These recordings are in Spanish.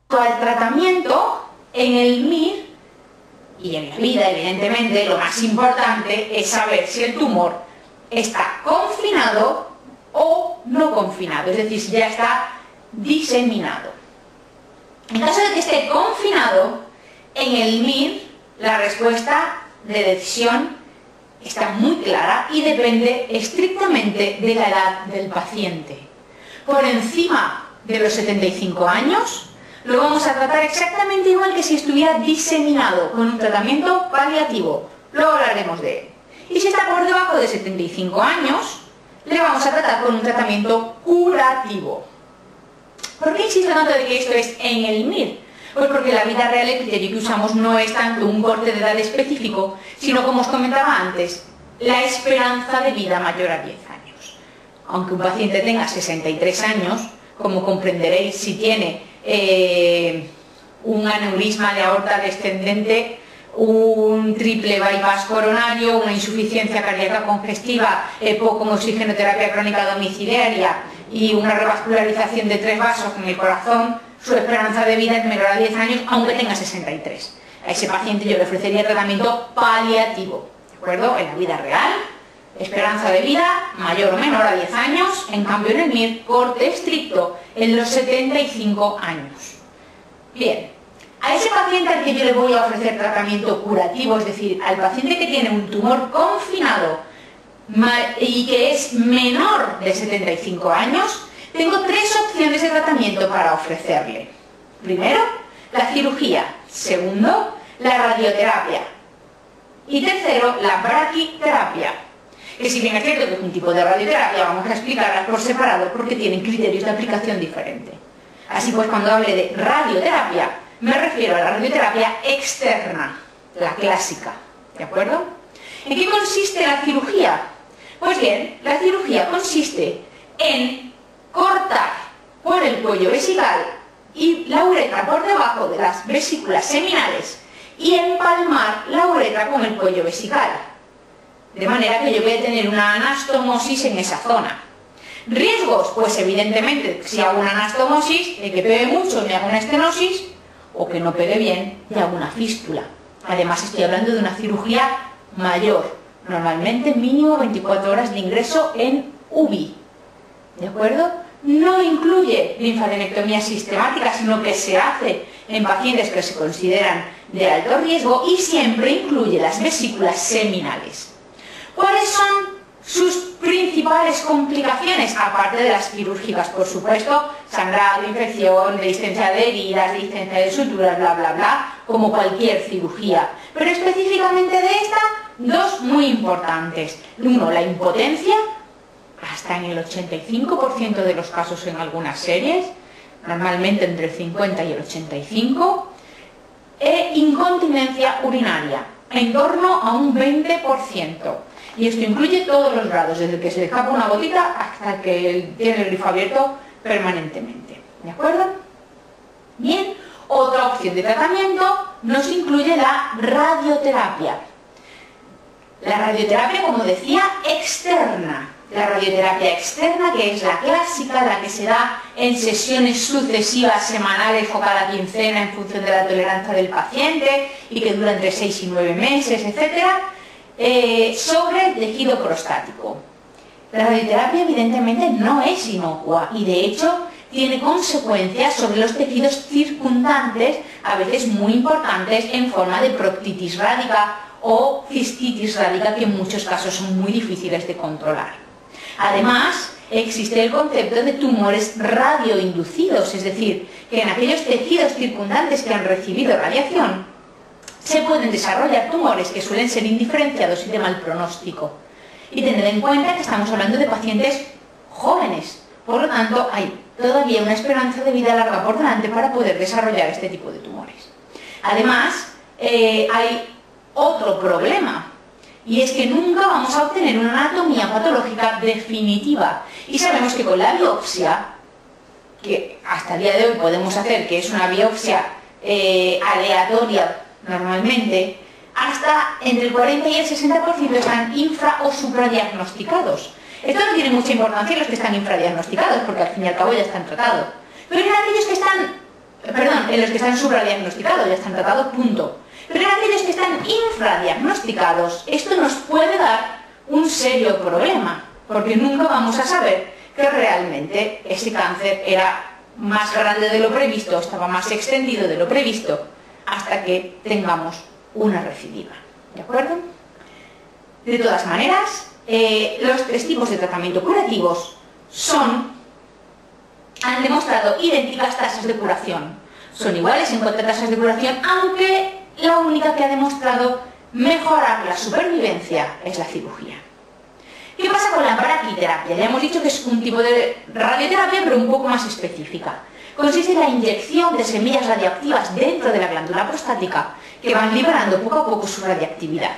Al tratamiento, en el MIR y en la vida, evidentemente, lo más importante es saber si el tumor está confinado o no confinado, es decir, si ya está diseminado. En caso de que esté confinado, en el MIR la respuesta de decisión está muy clara y depende estrictamente de la edad del paciente. Por encima de los 75 años, lo vamos a tratar exactamente igual que si estuviera diseminado, con un tratamiento paliativo. Luego hablaremos de él. Y si está por debajo de 75 años, le vamos a tratar con un tratamiento curativo. ¿Por qué insisto tanto de que esto es en el MIR? Pues porque en la vida real el criterio que usamos no es tanto un corte de edad específico, sino, como os comentaba antes, la esperanza de vida mayor a 10 años. Aunque un paciente tenga 63 años, como comprenderéis, si tiene un aneurisma de aorta descendente, un triple bypass coronario, una insuficiencia cardíaca congestiva, EPO como oxigenoterapia crónica domiciliaria y una revascularización de 3 vasos en el corazón, su esperanza de vida es menor a 10 años, aunque tenga 63. A ese paciente yo le ofrecería tratamiento paliativo, ¿de acuerdo? En la vida real, esperanza de vida mayor o menor a 10 años, en cambio en el MIR, corte estricto en los 75 años. Bien, a ese paciente al que yo le voy a ofrecer tratamiento curativo, es decir, al paciente que tiene un tumor confinado y que es menor de 75 años, tengo 3 opciones de tratamiento para ofrecerle. Primero, la cirugía. Segundo, la radioterapia. Y tercero, la braquiterapia. Que si bien es cierto que es un tipo de radioterapia, vamos a explicarlas por separado porque tienen criterios de aplicación diferentes. Así pues, cuando hable de radioterapia, me refiero a la radioterapia externa, la clásica, ¿de acuerdo? ¿En qué consiste la cirugía? Pues bien, la cirugía consiste en cortar por el cuello vesical y la uretra por debajo de las vesículas seminales y empalmar la uretra con el cuello vesical. De manera que yo voy a tener una anastomosis en esa zona. ¿Riesgos? Pues evidentemente, si hago una anastomosis, de que pegue mucho y me haga una estenosis, o que no pegue bien y haga una fístula. Además estoy hablando de una cirugía mayor, normalmente mínimo 24 horas de ingreso en UBI. ¿De acuerdo? No incluye linfadenectomía sistemática, sino que se hace en pacientes que se consideran de alto riesgo y siempre incluye las vesículas seminales. ¿Cuáles son sus principales complicaciones? Aparte de las quirúrgicas, por supuesto, sangrado, infección, resistencia de heridas, resistencia de suturas, bla, bla, bla, como cualquier cirugía. Pero específicamente de esta, 2 muy importantes. Uno, la impotencia, hasta en el 85% de los casos en algunas series, normalmente entre el 50 y el 85%, e incontinencia urinaria, en torno a un 20%. Y esto incluye todos los grados, desde que se le escapa una gotita hasta que tiene el grifo abierto permanentemente. ¿De acuerdo? Bien, otra opción de tratamiento nos incluye la radioterapia. La radioterapia, como decía, externa. La radioterapia externa, que es la clásica, la que se da en sesiones sucesivas semanales o cada quincena en función de la tolerancia del paciente y que dura entre 6 y 9 meses, etcétera, sobre el tejido prostático. La radioterapia evidentemente no es inocua y de hecho tiene consecuencias sobre los tejidos circundantes, a veces muy importantes, en forma de proctitis rádica o cistitis rádica, que en muchos casos son muy difíciles de controlar. Además, existe el concepto de tumores radioinducidos, es decir, que en aquellos tejidos circundantes que han recibido radiación se pueden desarrollar tumores que suelen ser indiferenciados y de mal pronóstico. Y tened en cuenta que estamos hablando de pacientes jóvenes, por lo tanto hay todavía una esperanza de vida larga por delante para poder desarrollar este tipo de tumores. Además, hay otro problema, y es que nunca vamos a obtener una anatomía patológica definitiva. Y sabemos que con la biopsia, que hasta el día de hoy podemos hacer, que es una biopsia aleatoria normalmente, hasta entre el 40 y el 60% están infra o supradiagnosticados. Esto no tiene mucha importancia en los que están infradiagnosticados, porque al fin y al cabo ya están tratados. Pero en aquellos que están, en los que están supradiagnosticados, ya están tratados, punto. Pero en aquellos que están infradiagnosticados, esto nos puede dar un serio problema, porque nunca vamos a saber que realmente ese cáncer era más grande de lo previsto, estaba más extendido de lo previsto, hasta que tengamos una recidiva. ¿De acuerdo? De todas maneras, los 3 tipos de tratamiento curativos han demostrado idénticas tasas de curación. Son iguales en cuanto a tasas de curación, aunque la única que ha demostrado mejorar la supervivencia es la cirugía. ¿Qué pasa con la braquiterapia? Ya hemos dicho que es un tipo de radioterapia, pero un poco más específica. Consiste en la inyección de semillas radioactivas dentro de la glándula prostática, que van liberando poco a poco su radioactividad.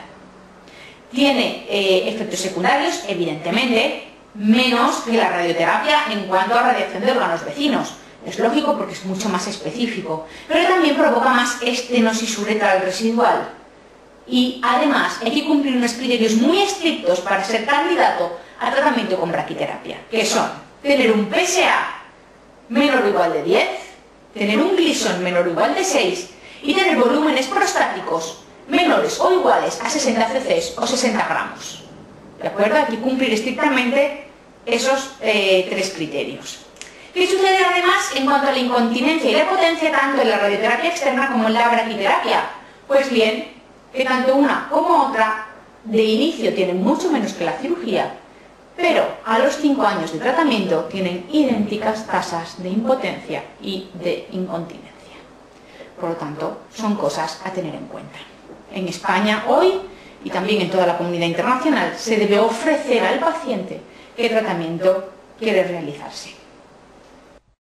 Tiene efectos secundarios, evidentemente, menos que la radioterapia en cuanto a radiación de órganos vecinos. Es lógico porque es mucho más específico, pero también provoca más estenosis uretral residual. Y además hay que cumplir unos criterios muy estrictos para ser candidato a tratamiento con braquiterapia, que son tener un PSA menor o igual de 10, tener un Gleason menor o igual de 6 y tener volúmenes prostáticos menores o iguales a 60 cc o 60 gramos. ¿De acuerdo? Hay que cumplir estrictamente esos 3 criterios. ¿Qué sucede además en cuanto a la incontinencia y la potencia tanto en la radioterapia externa como en la braquiterapia? Pues bien, que tanto una como otra de inicio tienen mucho menos que la cirugía, pero a los 5 años de tratamiento tienen idénticas tasas de impotencia y de incontinencia. Por lo tanto, son cosas a tener en cuenta. En España hoy, y también en toda la comunidad internacional, se debe ofrecer al paciente qué tratamiento quiere realizarse.